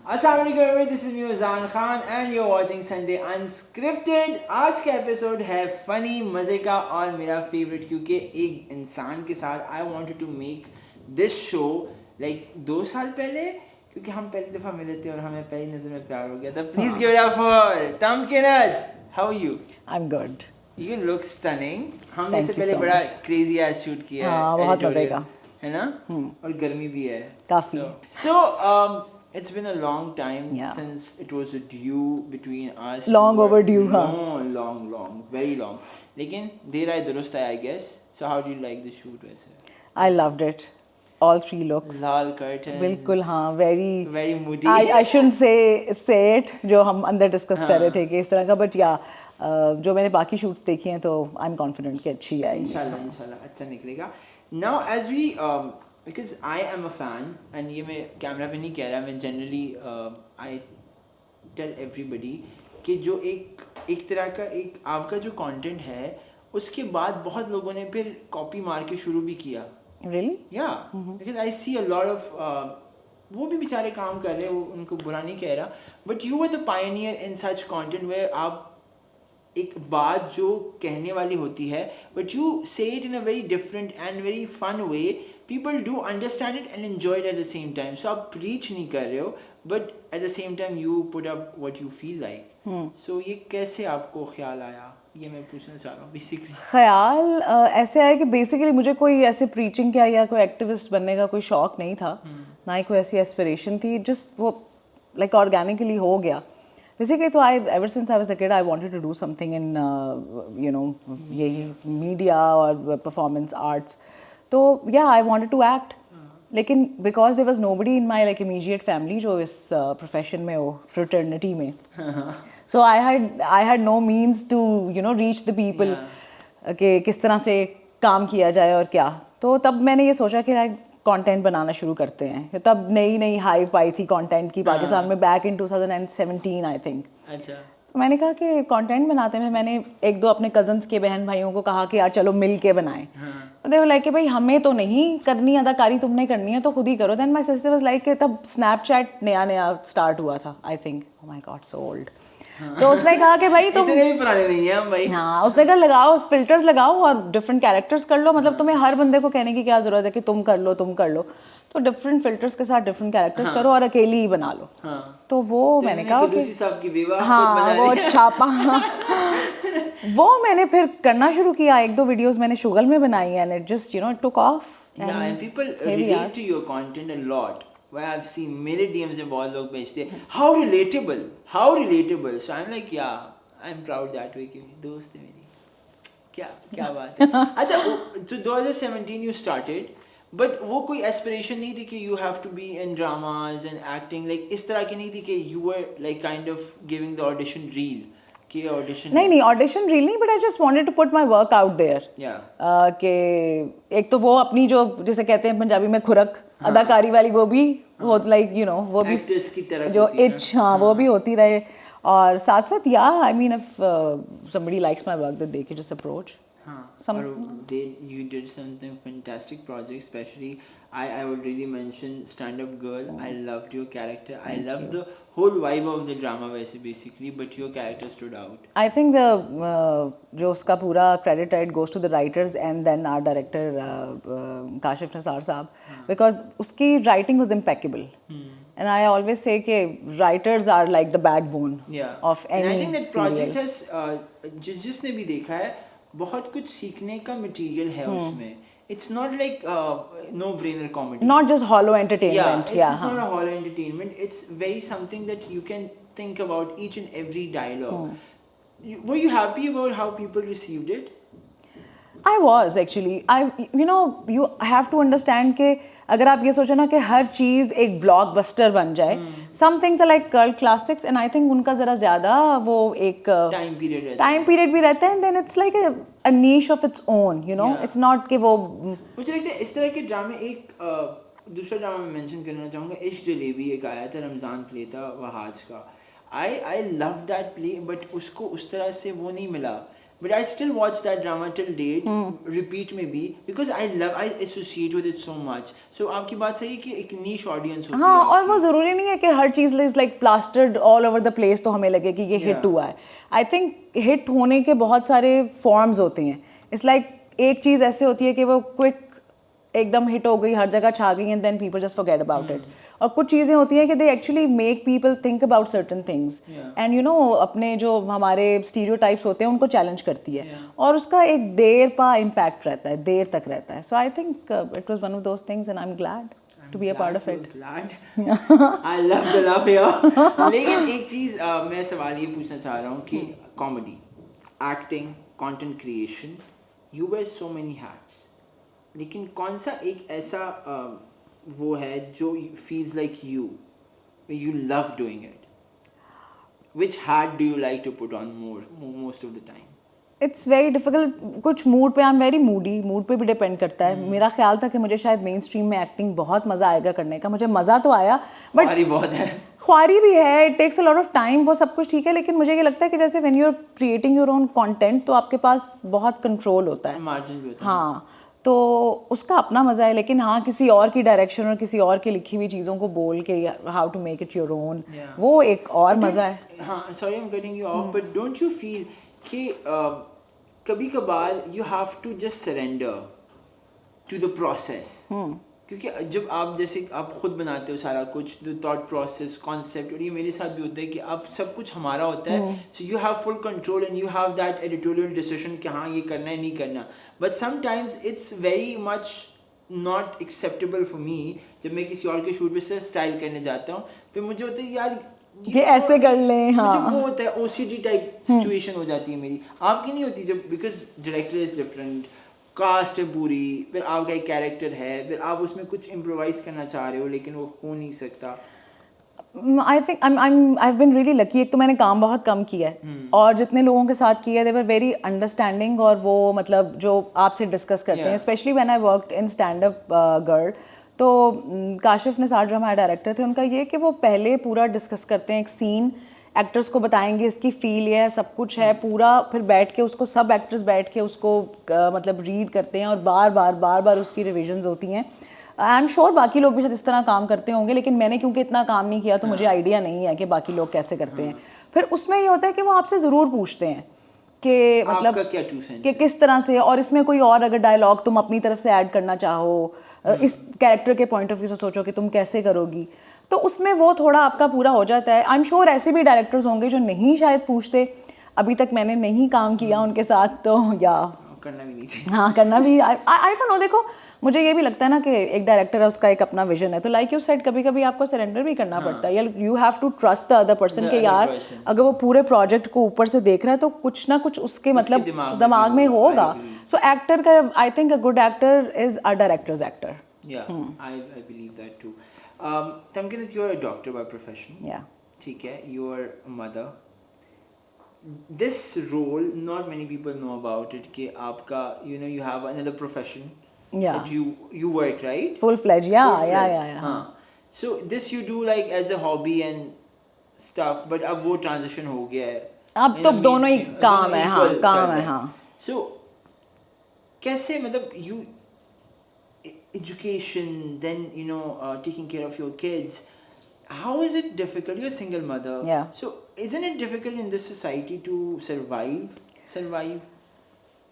Assalamu alaikum, this is me Uzan Khan and you're watching Sunday Unscripted. आज का episode है funny मज़े का और मेरा फेवरेट क्योंकि एक इंसान के साथ I wanted to make this show like 2 साल पहले क्योंकि हम पहली दफ़ा मिले थे और हमें पहली नज़र में प्यार हो गया था. Please give it up for Tamkinat. How are you? I'm good. You look stunning. हमने Thank इससे you पहले so बड़ा much. crazy ass shoot किया है. हाँ, बहुत मज़े का. है ना? और गर्मी भी है. काफ़ी. So it's been a long time Yeah. since it was a due between us. Long overdue, हाँ. Long, very long. लेकिन देर आए दुरुस्त आए, I guess. So how do you like the shoot वैसे? I loved it. All 3 looks. Lal curtains. बिल्कुल हाँ, very moody. I shouldn't say it जो हम अंदर डिस्कस कर रहे थे कि इस तरह का, but yeah, जो मैंने बाकी शूट्स देखी हैं तो I'm confident कि अच्छी आएगी. इंशाल्लाह अच्छा निकलेगा. Now as we because I am a fan and ये मैं कैमरा पे नहीं कह रहा, मैं generally I tell everybody कि जो एक तरह का एक आपका जो कंटेंट है उसके बाद बहुत लोगों ने फिर कॉपी मार के शुरू भी किया. Really? Yeah, because I see a lot of वो भी बेचारे काम कर रहे हैं, वो उनको बुरा नहीं कह रहा, but you were the pioneer in such content where आप एक बात जो कहने वाली होती है but you say it in a very different and very fun way. People do understand it and enjoy it at the same time. So आप preach नहीं कर रहे हो but at the same time you put up what you feel like. So ये कैसे आपको ख्याल आया, ये मैं पूछना चाह रहा हूँ बेसिकली. ख्याल ऐसे आया कि बेसिकली मुझे कोई ऐसे प्रीचिंग का या कोई एक्टिविस्ट बनने का कोई शौक नहीं था, ना ही कोई ऐसी एस्पिरेशन थी. जस्ट वो लाइक ऑर्गेनिकली हो गया. Basically, तो ever since I was a kid, I wanted to do something in यही media और performance arts. तो yeah, I wanted to act. लेकिन because there was nobody in my like immediate family जो इस profession में हो, fraternity में. So I had no means to reach the people कि किस तरह से काम किया जाए और क्या. तो तब मैंने ये सोचा कि कंटेंट बनाना शुरू करते हैं. तब नई हाइप आई थी कंटेंट की पाकिस्तान में बैक इन 2017 आई थिंक. अच्छा. तो मैंने कहा कि कंटेंट बनाते हैं. मैंने 1-2 अपने कजन्स के बहन भाइयों को कहा कि यार चलो मिल के बनाएं. तो दे वर लाइक कि भाई हमें तो नहीं करनी अदाकारी, तुमने करनी है तो खुद ही करो. Then my sister was like कि तब स्नैपचैट नया स्टार्ट हुआ था I think. Oh my god so old. तो उसने कहा कि भाई तुम इतने भी पुराने नहीं हैं हम भाई. हाँ, उसने कहा लगाओ फिल्टर्स लगाओ और डिफरेंट कैरेक्टर्स कर लो. मतलब तुम्हें हर बंदे को कहने की क्या जरूरत है कि तुम कर लो. तो डिफरेंट फिल्टर्स के साथ डिफरेंट कैरेक्टर्स करो और अकेली ही बना लो. तो वो मैंने कहा कि हाँ वो छापा. वो मैंने फिर करना शुरू किया. 1-2 वीडियोस मैंने शुगल में बनाई and it just took off. and people relate to your content a lot. Where I've seen मेरे DMs में बहुत लोग भेजते हैं how relatable. So I'm like yeah, I'm proud that way कि दोस्त है मेरी. क्या बात है. अच्छा, तो 2017 you started, but वो कोई aspiration नहीं थी कि you have to be in dramas and acting, like इस तरह की नहीं थी कि you were like kind of giving the audition reel कि audition नहीं ऑडिशन रील नहीं, but I just wanted to put my work out there. कि एक तो वो अपनी जो जिसे कहते हैं पंजाबी में खुरक अदाकारी वाली वो भी हो लाइक वो भी जो इच वो भी होती रहे. और साथ साथ I mean if somebody likes my work that they can just approach. You did something fantastic project, especially I would really mention Stand Up Girl. I loved your character. I loved the whole vibe of the drama basically, but your character stood out. I think जो उसका पूरा credit it goes to the writers and then our director Kashif Nisar साहब, because उसकी writing was impeccable. And I always say कि writers are like the backbone of any serial. And I think that project has जिसने भी देखा है बहुत कुछ सीखने का मटेरियल है उसमें. It's not like no brainer comedy. Not just hollow entertainment. It's not a hollow entertainment. It's very something that you can think about each and every dialogue. Were you happy about how people received it? I was actually. You have to understand कि अगर आप ये सोचो ना कि हर चीज़ एक blockbuster बन जाए, some things are like cult classics and I think उनका ज़रा ज़्यादा वो एक टाइम पीरियड भी रहता है and then it's like a niche of its own, it's not कि वो मुझे लगता है इस तरह के ड्रामे. एक दूसरा ड्रामा मैं मेंशन करना चाहूँगा, इश्क जलेबी एक आया था, रमज़ान प्ले था वहाज का. I love that play, but उसको उस तरह से वो नहीं मिला But I still watch that drama till date, repeat में भी, because I associate with it so much. So आपकी बात सही है कि एक niche audience होती हाँ, है और वो ज़रूरी नहीं है कि हर चीज़ is like plastered all over the place तो हमें लगे कि ये हिट हुआ है. आई थिंक हिट होने के बहुत सारे फॉर्म्स होते हैं. इट्स लाइक एक चीज़ ऐसे होती है कि वो क्विक एकदम हिट हो गई, हर जगह छा गई and then people just forget about it. और कुछ चीज़ें होती हैं कि they actually make people think about certain things and you know अपने जो हमारे स्टीरियोटाइप्स होते हैं उनको चैलेंज करती है और उसका एक देर पा इम्पैक्ट रहता है, देर तक रहता है. So I think it was one of those things and I am glad to be a part of it. Glad. I love the love here. लेकिन एक चीज़ मैं सवाल ये पूछना चाह रहा हूँ कि comedy, acting, content creation, you wear so many hats. लेकिन कौन सा एक ऐसा वो है जो feels like you love doing it? Which hat do you like to put on most of the time? It's very difficult. कुछ मूड पे आई एम वेरी मूड पे भी डिपेंड करता है. मेरा ख्याल था कि मुझे शायद मेन स्ट्रीम में एक्टिंग बहुत मज़ा आएगा करने का. मुझे मज़ा तो आया बट बहुत है, ख्वारी भी है, it takes a lot of time, वो सब कुछ ठीक है. लेकिन मुझे ये लगता है कि जैसे when you are creating your own content तो आपके पास बहुत कंट्रोल होता है, मार्जिन भी होता है. हाँ, तो उसका अपना मज़ा है. लेकिन हाँ, किसी और की डायरेक्शन और किसी और की लिखी हुई चीज़ों को बोल के how to make it your own, वो एक और मज़ा है. हाँ, sorry I am cutting you off, but don't you feel कि कभी कभार you have to just surrender to the process? क्योंकि जब आप जैसे आप खुद बनाते हो सारा कुछ, द थॉट प्रोसेस, कॉन्सेप्ट, और ये मेरे साथ भी होता है कि आप सब कुछ हमारा होता है, so you have full control and you have that editorial decision कि हाँ ये करना है नहीं करना. But sometimes it's very much not acceptable for me. जब मैं किसी और के शूट पे से स्टाइल करने जाता हूँ फिर मुझे होता है यार ये ऐसे कर लें. हाँ, मुझे वो होता है OCD टाइप सिचुएशन हो जाती है मेरी. आपकी नहीं होती जब, because director is different, cast है पूरी, फिर आपका एक कैरेक्टर है, फिर आप उसमें कुछ इम्प्रोवाइज करना चाह रहे हो लेकिन वो हो नहीं सकता. I think I have been really lucky. एक तो मैंने काम बहुत कम किया है और जितने लोगों के साथ किया है दे वर वेरी अंडरस्टैंडिंग, और वो मतलब जो आपसे डिस्कस करते हैं, specially when I worked in stand up girl. तो काशिफ निसार जो हमारे डायरेक्टर थे, उनका ये कि वो पहले पूरा डिस्कस करते हैं एक सीन, एक्टर्स को बताएंगे इसकी फील ये है, सब कुछ है पूरा, फिर बैठ के उसको सब एक्टर्स बैठ के उसको मतलब रीड करते हैं और बार बार उसकी रिविजन्स होती हैं. आई एम श्योर बाकी लोग भी शायद इस तरह काम करते होंगे, लेकिन मैंने क्योंकि इतना काम नहीं किया तो मुझे आइडिया नहीं है कि बाकी लोग कैसे करते हैं. फिर उसमें ये होता है कि वो आपसे ज़रूर पूछते हैं कि मतलब क्या कि किस तरह से, और इसमें कोई और अगर डायलॉग तुम अपनी तरफ से ऐड करना चाहो, इस कैरेक्टर के पॉइंट ऑफ व्यू से सोचो कि तुम कैसे करोगी, तो उसमें वो थोड़ा आपका पूरा हो जाता है. आई एम श्योर ऐसे भी डायरेक्टर्स होंगे जो नहीं शायद पूछते. अभी तक मैंने नहीं काम किया उनके साथ, तो या करना भी नहीं चाहिए. हाँ, करना भी आई डोंट नो. देखो मुझे ये भी लगता है ना कि एक डायरेक्टर है, उसका एक अपना विजन है, तो लाइक यू सेड कभी कभी आपको सरेंडर भी करना पड़ता है. You have to trust the other person के यार अगर वो पूरे प्रोजेक्ट को ऊपर से देख रहा है तो कुछ ना कुछ उसके मतलब दिमाग में होगा. सो एक्टर का I think a good actor is a directors actor. Yeah, I believe that too. Tamkin, you're a doctor by profession. Yeah. ठीक है, you're a mother. This role, not many people know about it. कि आपका, you know, you have another profession. Yeah. That you work, right? Full-fledged, yeah. हाँ. So this you do like as a hobby and stuff, but अब वो transition हो गया है. अब तो दोनों ही काम है, हाँ, काम है, हाँ. So कैसे मतलब you education, then you know taking care of your kids, how is it difficult? You're a single mother. Yeah. So isn't it difficult in this society to survive?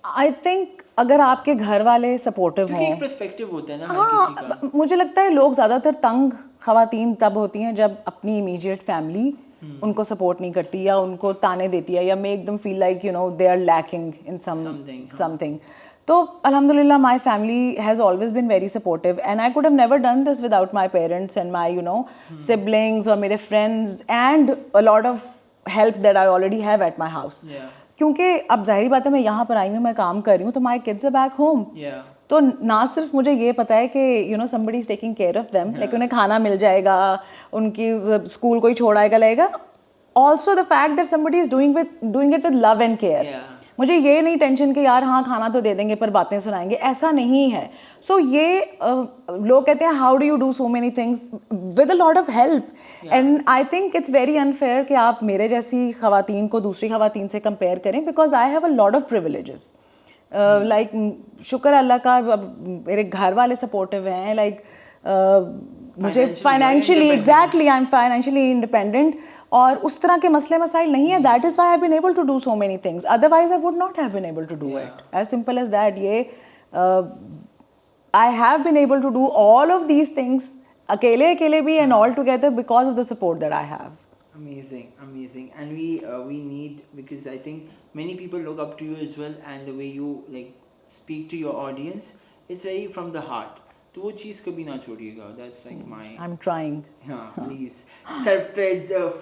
I think अगर आपके घर वाले supportive हों, क्योंकि एक perspective होता है ना हर किसी का. मुझे लगता है लोग ज़्यादातर तंग ख़वातीन तब होती हैं जब अपनी इमीडिएट फैमिली उनको सपोर्ट नहीं करती या उनको ताने देती है या make them feel like you know they are lacking in something. तो अल्हम्दुलिल्लाह my family has always been very supportive and I could have never done this without my parents and my you know siblings और मेरे friends and a lot of help that I already have at my house. क्योंकि अब जाहिर बात है मैं यहाँ पर आई हूँ, मैं काम कर रही हूँ, तो my kids are back home. तो ना सिर्फ मुझे ये पता है कि you know somebody is taking care of them, like उन्हें खाना मिल जाएगा, उनकी स्कूल कोई छोड़ आएगा लाएगा. Also the fact that somebody is doing it with love and care. मुझे ये नहीं टेंशन कि यार हाँ खाना तो दे देंगे पर बातें सुनाएंगे, ऐसा नहीं है. सो ये लोग कहते हैं how do you do so many things with a lot of help, and I think it's very unfair कि आप मेरे जैसी खवातीन को दूसरी खवातीन से कंपेयर करें, because I have a lot of privileges. Like शुक्र अल्लाह का अब मेरे घर वाले सपोर्टिव हैं, लाइक मुझे financially, exactly I am financially independent, और उस तरह के मसले मसाइल नहीं है. That is why I have been able to do so many things, otherwise I would not have been able to do it. As simple as that. ये I have been able to do all of these things अकेले भी and all together because of the support that I have. Amazing, and we need, because I think many people look up to you as well, and the way you like speak to your audience, it's very from the heart. तो वो चीज़ कभी ना छोड़िएगा. That's like my. I'm trying. हाँ please. Sir पे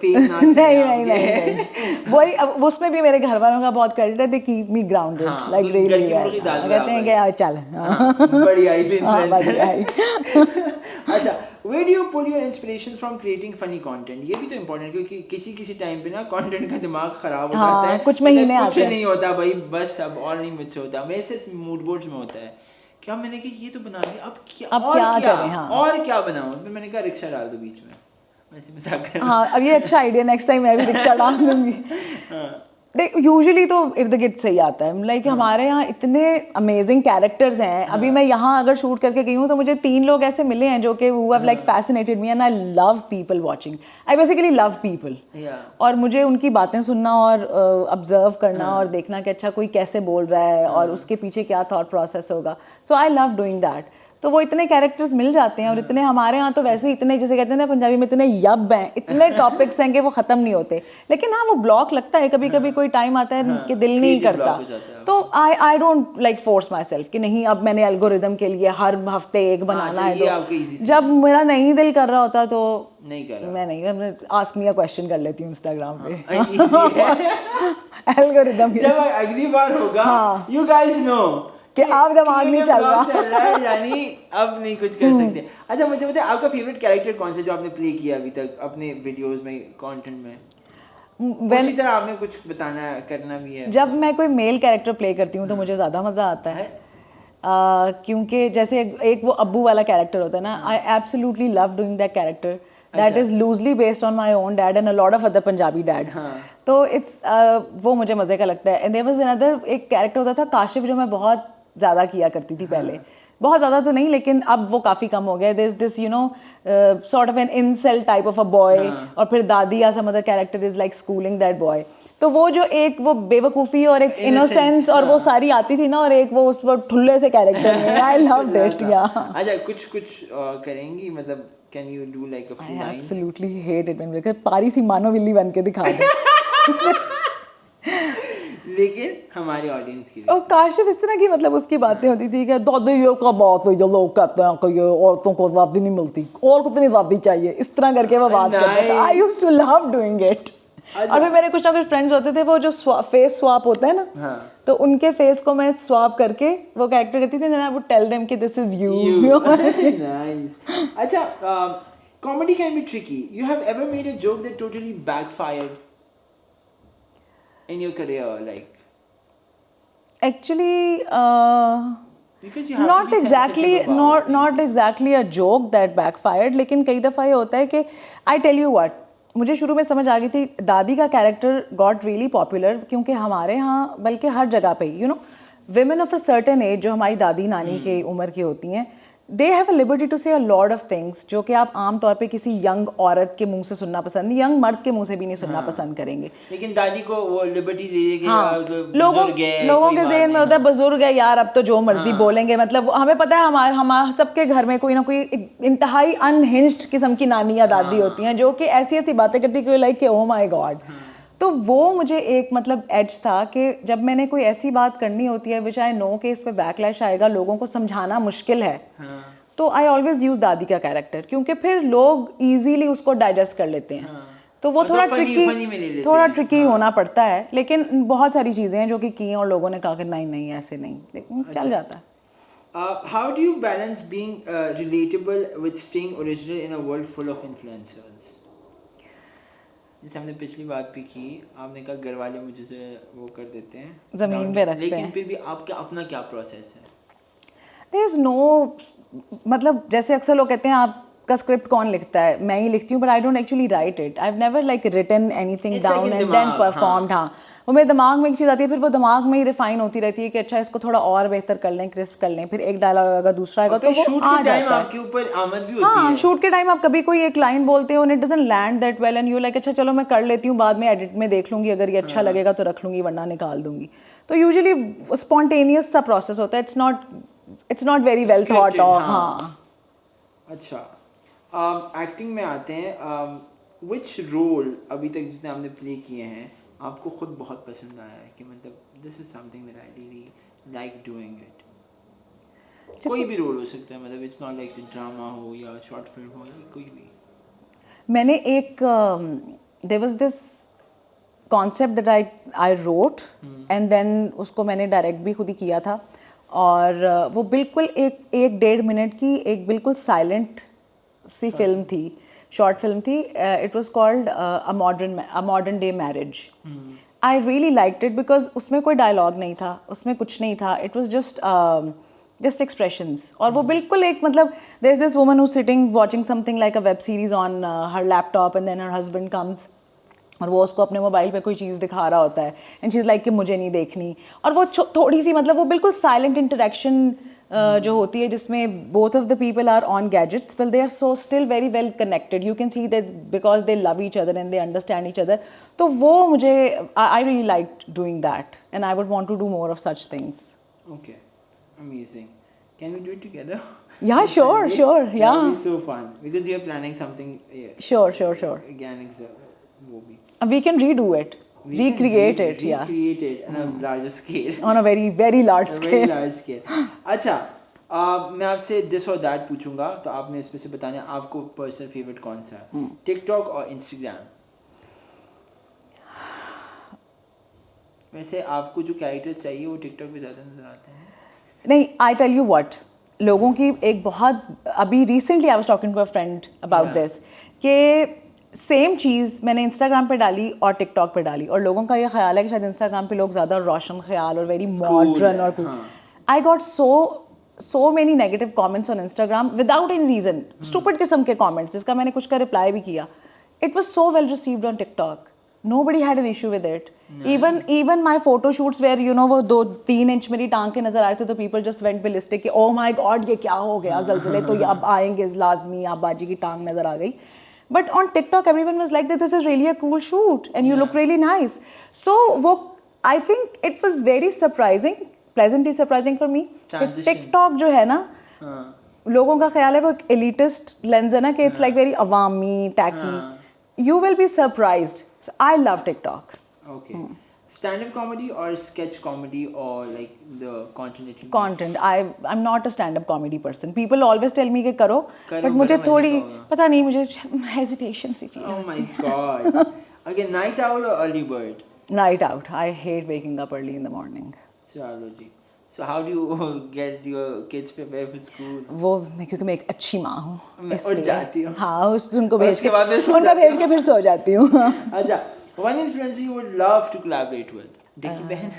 fame ना चले. नहीं. वही अब उसमें भी मेरे घर वालों का बहुत क्रेडिट है. They keep me grounded. Like really. कहते हैं कि यार चल. बढ़िया ही तो influencer. अच्छा, where do you pull your inspiration from creating funny content? ये भी तो important है, क्योंकि किसी टाइम पे ना content का दिमाग खराब हो जाता है. कुछ महीने आते हैं. कुछ नहीं होता भाई, बस अब और नहीं मुझसे होता. मेरे से मूड बोर्ड्स में होता है क्या, मैंने कहा ये तो बना लिया, अब क्या करें. हाँ. और क्या बनाऊं. तो मैंने कहा रिक्शा डाल दो बीच में. वैसे मजाक कर. हाँ, अब ये अच्छा आइडिया, नेक्स्ट टाइम मैं भी रिक्शा डाल दूंगी. देख यूजुअली तो इर्द गिर्द सही आता है. लाइक हमारे यहाँ इतने अमेजिंग कैरेक्टर्स हैं. अभी मैं यहाँ अगर शूट करके गई हूँ तो मुझे 3 लोग ऐसे मिले हैं जो कि who have like fascinated me, and I love people watching. I basically love people. और मुझे उनकी बातें सुनना और ऑब्जर्व करना और देखना कि अच्छा कोई कैसे बोल रहा है और उसके पीछे क्या थॉट प्रोसेस होगा. सो आई लव डूइंग दैट. तो वो इतने कैरेक्टर्स मिल जाते हैं, और इतने हमारे यहाँ तो वैसे ही इतने, जैसे कहते हैं ना पंजाबी में, इतने यब हैं, इतने टॉपिक्स हैं कि वो ख़त्म नहीं होते. लेकिन हाँ वो ब्लॉक लगता है कभी कभी. कोई टाइम आता है कि दिल नहीं करता. तो I don't like force my self कि नहीं अब मैंने एल्गोरिदम के लिए हर हफ्ते एक बनाना है. तो जब मेरा नहीं दिल कर रहा होता तो मैं नहीं आस्क मी अ क्वेश्चन कर लेती हूँ इंस्टाग्राम पे. एल्गोरिदम जब अगली बार होगा यू गाइस नो कि आप दिमाग नहीं चल रहा है, यानी अब नहीं कुछ कर सकते. अच्छा मुझे बताइए आपका फेवरेट कैरेक्टर कौन सा जो आपने प्ले किया अभी तक अपने वीडियोस में, कंटेंट में? उसी तरह आपने कुछ बताना करना भी है. जब मैं कोई मेल कैरेक्टर प्ले करती हूँ तो मुझे ज़्यादा मज़ा आता है. क्योंकि जैसे एक वो अब्बू वाला कैरेक्टर होता है ना, I absolutely love doing that character. That is loosely based on my own dad and a lot of other Punjabi dads. तो it's वो मुझे मज़े का लगता है. And there was another एक कैरेक्टर होता था काशिफ, जो मैं बहुत ज़्यादा किया करती थी पहले. बहुत ज़्यादा तो नहीं, लेकिन अब वो काफ़ी कम हो गया. this you know sort of an incel type of a boy. और फिर दादी या some other character is like schooling that boy. तो वो जो एक वो बेवकूफ़ी और एक innocence और वो सारी आती थी ना, और एक वो उस वो ठुल्ले से कैरेक्टर में, I loved it. अच्छा कुछ करेंगी, मतलब can you do like a few lines? I absolutely hate it when they पारी सी मानो बिल्ली बन के दिखा दे. लेकिन हमारे ऑडियंस की और काशिफ इस तरह की, मतलब उसकी बातें होती थी कि दादी ये का बात है, जो लोग कहते हैं कि ये औरतों को आज़ादी नहीं मिलती, और कितनी आज़ादी चाहिए, इस तरह करके वो बात करता था. I used to love doing it. और फिर मेरे कुछ ना कुछ फ्रेंड्स होते थे, वो जो फेस स्वैप होता है ना, तो उनके फेस को मैं स्वैप करके वो कैरेक्टर करती थी. Then I would tell them कि दिस इज यू. नाइस. अच्छा, comedy can be tricky. You have ever made a joke that totally backfired in your career, like actually because you have not exactly a joke that backfired. लेकिन कई दफ़ा ये होता है कि I tell you what, मुझे शुरू में समझ आ गई थी दादी का कैरेक्टर गॉट रियली पॉपुलर, क्योंकि हमारे यहाँ बल्कि हर जगह पे you know women of a certain age, जो हमारी दादी नानी की उम्र की होती हैं, they have a liberty to say a lot of things जो कि आप आम तौर पे किसी यंग औरत के मुंह से सुनना पसंद, यंग मर्द के मुंह से भी नहीं सुनना पसंद करेंगे. लेकिन दादी को वो लिबर्टी दे देगी. लोगों के ज़हन में होता है बुजुर्ग है यार, अब तो जो मर्जी बोलेंगे. मतलब हमें पता है हमारे सबके घर में कोई ना कोई इंतहाई अनहिंज्ड किस्म की नानी या दादी होती हैं जो कि ऐसी ऐसी बातें करती है लाइक ओ माई गॉड. तो वो मुझे एक मतलब एज था कि जब मैंने कोई ऐसी बात करनी होती है विच आई नो कि इस पे बैकलैश आएगा, लोगों को समझाना मुश्किल है, तो आई ऑलवेज यूज दादी का कैरेक्टर, क्योंकि फिर लोग इजीली उसको डाइजेस्ट कर लेते हैं. तो वो थोड़ा ट्रिकी होना पड़ता है. लेकिन बहुत सारी चीज़ें हैं जो कि की हैं और लोगों ने कहा कि नहीं ऐसे नहीं, लेकिन चल जाता है. How do you balance being relatable with staying original in a world full of influencers? जैसे हमने पिछली बात भी की, आपने कहा घर वाले मुझे से वो कर देते हैं, ज़मीन पे रखते लेकिन हैं। फिर भी आपका अपना क्या प्रोसेस है? देयर इज़ नो, मतलब जैसे अक्सर लोग कहते हैं आपका स्क्रिप्ट कौन लिखता है, मैं ही लिखती हूँ, but I don't actually write it. I have never like written anything It's like down in and then दिमाग, परफॉर्म्ड। हाँ, वो मेरे दिमाग में एक चीज़ आती है, फिर वो दिमाग में ही रिफाइन होती रहती है कि अच्छा इसको थोड़ा और बेहतर कर लें, क्रिस्प कर लें, फिर एक डायलॉग आएगा, दूसरा आएगा, और तो फिर वो शूट आ के टाइम जाता है। आपके ऊपर आमद भी होती हाँ, है। शूट के टाइम आप कभी कोई एक लाइन बोलते हो, it doesn't land that well, and you like अच्छा चलो मैं कर लेती हूँ, बाद में एडिट में देख लूंगी, अगर ये अच्छा लगेगा तो रख लूंगी, वरना निकाल दूंगी। तो यूजुअली स्पॉन्टेनियस सा प्रोसेस होता है, it's not very well thought Scripted, of. हाँ। हाँ, अच्छा, एक्टिंग में आते हैं। विच रोल अभी तक जितने आपने प्ले किए हैं आपको खुद बहुत पसंद आया है कि मतलब this is something that I really like doing it? कोई भी रोल हो सकता है, मतलब इट्स नॉट लाइक ड्रामा हो या शॉर्ट फिल्म हो या कोई भी। मैंने एक there was this concept that I wrote, and then उसको मैंने डायरेक्ट भी खुद ही किया था, और वो बिल्कुल एक 1.5 मिनट की एक बिल्कुल साइलेंट सी फिल्म थी, शॉर्ट फिल्म थी। It was called a modern day marriage. I really liked it because उसमें कोई डायलॉग नहीं था, उसमें कुछ नहीं था, इट वाज जस्ट एक्सप्रेशंस। और वो बिल्कुल एक मतलब there is this woman who sitting watching something like a web series on her laptop, and then her husband comes और वो उसको अपने मोबाइल पे कोई चीज़ दिखा रहा होता है, एंड शी इज़ लाइक कि मुझे नहीं देखनी। और वो थोड़ी सी मतलब वो बिल्कुल साइलेंट इंटरेक्शन जो होती है, जिसमें both of the people are on gadgets but they are so still very well connected, you can see that because they love each other and they understand each other. तो वो मुझे I really like doing that, and I would want to do more of such things. Okay, amazing. Can we do it together? Yeah, This sure, Sunday? sure, That yeah. would be so fun because you're planning something. Sure. Again, वो भी. We can redo it, We can recreate it, yeah, recreate it on a larger scale. on a very very large A very scale. large scale. अच्छा, मैं आपसे this और that पूछूंगा, तो आपने इसमें से बताना है आपको पर्सनल फेवरेट कौन सा है, टिकटॉक और इंस्टाग्राम? वैसे आपको जो कैरेक्टर्स चाहिए वो टिकटॉक पे ज़्यादा नजर आते हैं। नहीं, आई टेल यू व्हाट, लोगों की एक बहुत, अभी recently I was talking to a friend about Yeah. This, कि सेम चीज़ मैंने इंस्टाग्राम पे डाली और टिकटॉक पे डाली, और लोगों का ये ख्याल है कि शायद इंस्टाग्राम पे लोग ज़्यादा रोशन ख्याल और वेरी मॉडर्न और cool. I got so many negative comments on Instagram without any reason, stupid किस्म के कमेंट्स, जिसका मैंने कुछ का रिप्लाई भी किया। It was so well received on TikTok, nobody had an issue with it. Even my photo shoots where you know वो 2-3 inch मेरी टांग के नजर आ रहे थे, तो people just went ballistic कि oh my god ये क्या हो गया, ज़लज़ले तो ये अब आएंगे लाजमी, आप बाजी की टांग नजर आ गई। But on TikTok everyone was like that this is really a cool shoot and you look really nice. So वो I think it was very surprising, pleasantly surprising for me कि Transition. TikTok जो है ना, लोगों का ख्याल है वो एक elitist lens है ना, कि it's like very Awami tacky. You will be surprised. So I love TikTok. Okay. Stand-up comedy or sketch comedy or like the content that you make? Content. I'm not a stand-up comedy person. People always tell me कि करो, करो, but मुझे बड़ा मजे थोड़ी का होगा। पता नहीं, मुझे hesitation सी feel Oh होती my god. Okay, night owl or early bird? है। Night out. I hate waking up early in the morning. चलो जी. So how do you get your kids prepared for school? वो क्योंकि मैं एक अच्छी माँ हूँ, मैं उठ जाती हूँ। हाँ, उनको और भेज उसके के बाद मैं सो उनका जाती भेज के फिर सो जाती हूँ। अच्छा, one influencer you would love to collaborate with? Dicky बहन?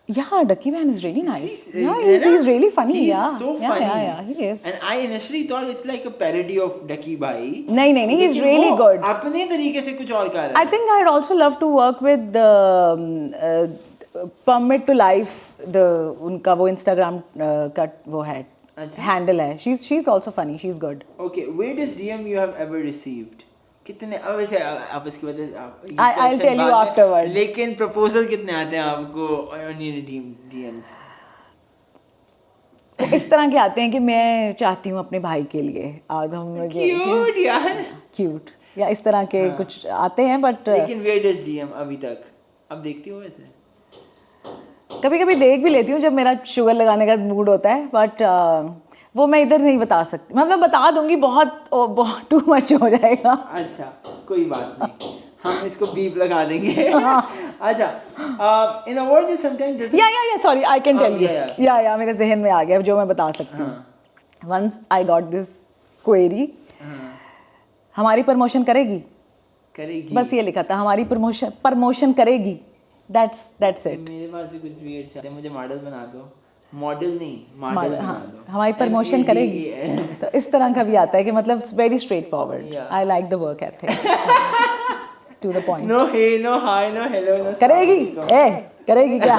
Yeah, Ducky Man is really nice. Yeah, है ना? he's really funny. He's Yeah, so yeah, funny. yeah, he is. And I initially thought it's like a parody of Ducky Bhai. नहीं, he's लेकिन really वो good. अपने तरीके से कुछ और कर रहा I think I'd also love to work with Permit to Life, उनका वो Instagram का वो है, अच्छा। handle है. She's also funny. She's good. Okay, weirdest DM you have ever received? कितने, अब वैसे आप इसके बाद I'll tell you afterwards. लेकिन प्रपोजल कितने आते हैं आपको on your DMs? तो इस तरह के आते हैं कि मैं चाहती हूँ अपने भाई के लिए, आज हम Cute यार. क्यूट या इस तरह के कुछ आते हैं, बट लेकिन weirdest DM अभी तक अब देखती हो वैसे? कभी कभी देख भी लेती हूँ जब मेरा शुगर लगाने का मूड होता है, बट वो मैं इधर नहीं बता सकती, मतलब बता दूंगी, बहुत टू मच हो जाएगा। अच्छा, कोई बात नहीं, हम इसको बीप लगा देंगे। अच्छा, in a word that sometimes doesn't. या sorry, I can tell you, yeah. या मेरे जहन में आ गया जो मैं बता सकती हूँ। Once I got this query, हमारी प्रमोशन करेगी? करेगी। बस ये लिखा था हमारी प्रमोशन करेगी, that's it। मेरे पास भी कुछ weird सा है, मुझे मॉडल बना दो, मॉडल नहीं मॉडल बना हाँ, दो, हमारी प्रमोशन करेगी। MADAL। तो इस तरह का भी आता है कि मतलब very straightforward. Yeah. I like the work ethics, to the point. No hey, no hi, no hello, no करेगी, assalamualaikum। करेगी क्या?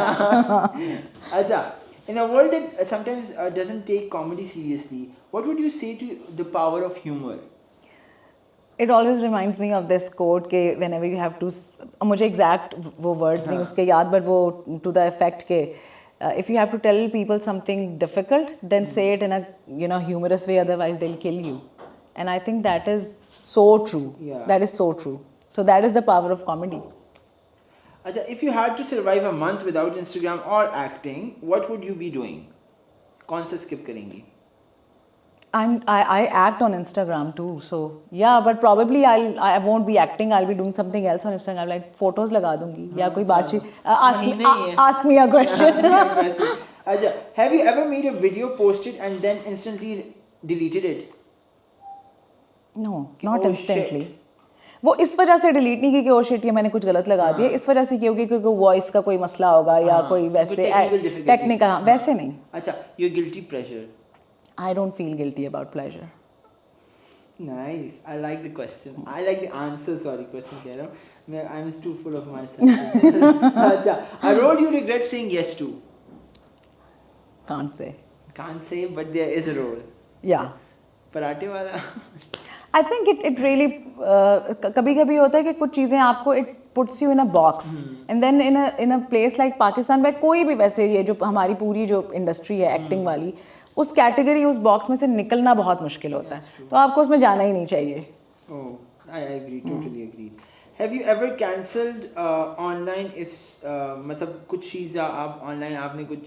अच्छा, in a world that sometimes doesn't take comedy seriously, what would you say to the power of humor? It always reminds me of this quote के whenever you have to, मुझे exact वो words नहीं उसके याद, but वो to the effect के if you have to tell people something difficult, then say it in a humorous way, otherwise they'll kill you. And I think that is so true. Yeah. That is so true. So that is the power of comedy. अच्छा, if you had to survive a month without Instagram or acting, what would you be doing? कौन सा skip करेंगी? I act on Instagram too, so yeah, but probably I won't be acting. I'll be doing something else on Instagram, like photos लगा दूंगी या कोई बातचीत। Ask me a question। अच्छा, have you ever made a video, posted and then instantly deleted it? No, not Oh, instantly। shit. वो इस वजह से डिलीट नहीं की कि ओ शिट ये मैंने कुछ गलत लगा दिया, इस वजह से की होगी क्योंकि वॉइस का कोई मसला होगा या कोई वैसे टेक्निकल, वैसे नहीं। अच्छा, your guilty pleasure? I don't feel guilty about pleasure। Nice. I like the question. I like the answer. Sorry, question कह रहा हूँ। I'm too full of myself। अच्छा, a role you regret saying yes to? Can't say। Can't say, but there is a role. Yeah। पराठे वाला? I think it really कभी कभी होता है कि कुछ चीज़ें आपको it puts you in a box and then in a place like Pakistan में कोई भी वैसे ये जो हमारी पूरी जो इंडस्ट्री है एक्टिंग वाली, उस कैटेगरी उस बॉक्स में से निकलना बहुत मुश्किल होता है, तो आपको उसमें जाना ही नहीं चाहिए। Oh, I agree, totally agree. Have you ever cancelled online if मतलब कुछ चीज़ आप online आपने कुछ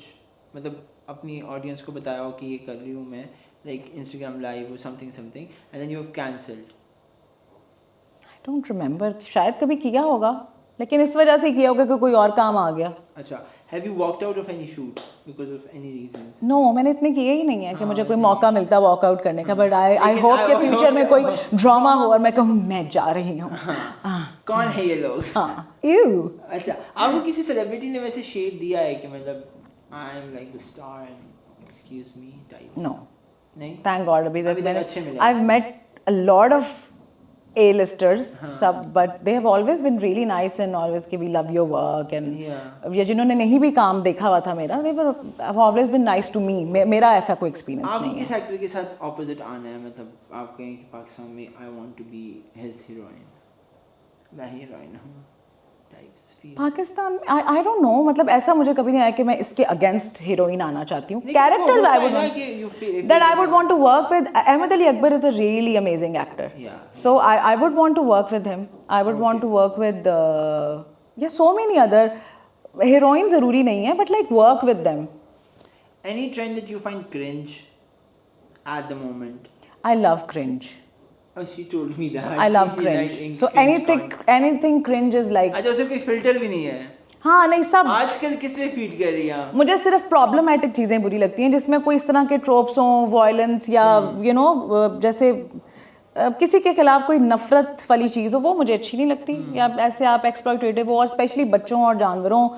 मतलब अपनी ऑडियंस को बताया हो कि ये कर रही हूँ मैं, like Instagram live or something and then you have cancelled? I don't remember, शायद कभी किया होगा, लेकिन इस वजह से किया होगा कि कोई और काम आ गया। अच्छा, have you walked out of any shoot because of any reasons? No, मैंने इतने किए ही नहीं है कि मुझे कोई मौका मिलता वॉकआउट करने का, बट आई होप कि फ्यूचर में कोई ड्रामा हो और मैं कहूँ मैं जा रही हूँ। कौन है ये लोग? हाँ, यू। अच्छा, आपको किसी सेलिब्रिटी ने वैसे शेड दिया है कि मतलब I am like the star and excuse me types? No, नहीं, थैंक गॉड अभी तक तक अच्छे मिले। I've met a lot of A-listers, सब, but they have always been really nice and always कि we love your work and Yeah. ये जिन्होंने नहीं भी काम देखा हुआ था मेरा, they were have always been nice to me। मेरा ऐसा कोई एक्सपीरियंस आपको नहीं किस है। एक्टर के साथ ऑपोजिट आना है, मतलब आप कहें कि पाकिस्तान में I want to be his heroine, मैं हीरोइन हूँ टाइप्स फील? पाकिस्तान में आई डोंट नो, मतलब ऐसा मुझे कभी नहीं आया कि मैं इसके अगेंस्ट हीरोइन आना चाहती हूँ। Characters I would that I would want to work with। Ahmed Ali Akbar is a really amazing actor, Yeah. so I would want to work with him। I would want to work with yeah, so many other heroine ज़रूरी नहीं है, but like work with them। Any trend that you find cringe at the moment? I love cringe। Oh, she told me that. I love She cringe, liked so cringe anything cringe is like, अच्छा, उसमें कोई filter भी नहीं है? हाँ नहीं, सब आजकल किस में फीड कर रही हैं आप? मुझे सिर्फ प्रॉब्लमेटिक चीज़ें बुरी लगती हैं जिसमें कोई इस तरह के ट्रोप्स हों, वायलेंस या जैसे किसी के खिलाफ कोई नफरत वाली चीज़ हो, वो मुझे अच्छी नहीं लगती। या ऐसे आप एक्सप्लॉयटेटिव हो, और स्पेशली बच्चों और जानवरों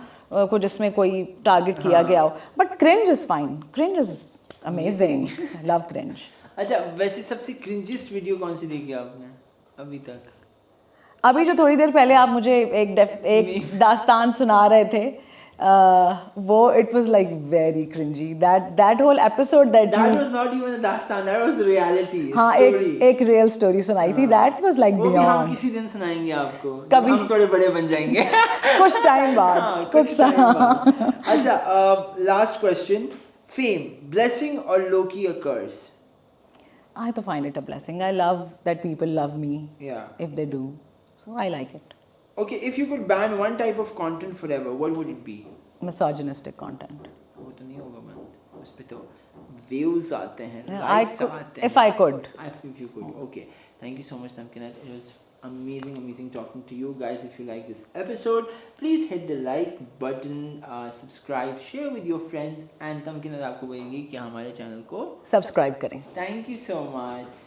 को जिसमें कोई टारगेट किया गया हो, but cringe is fine, cringe is amazing, love cringe. अच्छा, वैसे सबसे क्रिंजिस्ट वीडियो कौन सी देखी आपने अभी तक? अभी जो थोड़ी देर पहले आप मुझे एक दास्तान सुना रहे थे, वो it was like very cringey, that whole episode that was not even a Dastaan, that was reality हाँ, एक रियल स्टोरी सुनाई थी, दैट वाज लाइक बियॉन्ड। हम बियॉन्ड। किसी दिन सुनाएंगे आपको, कभी हम थोड़े बड़े बन जाएंगे। कुछ टाइम बाद, हाँ, कुछ time बाद। अच्छा, लास्ट क्वेश्चन, फेम ब्लेसिंग और लो की अ कर्स? I to find it a blessing। I love that people love me if they do, so I like it। Okay, if you could ban one type of content forever, what would it be? Misogynistic content। वो तो नहीं होगा बंद, उस पे तो views आते हैं, Yeah, likes आते हैं। if I could। If you could, okay. Thank you so much, Tamkinat. It was amazing talking to you guys. If you like this episode, please hit the like button, subscribe, share with your friends, and Tamkinat आपको बोलेंगी कि हमारे channel को subscribe करें। Thank you so much.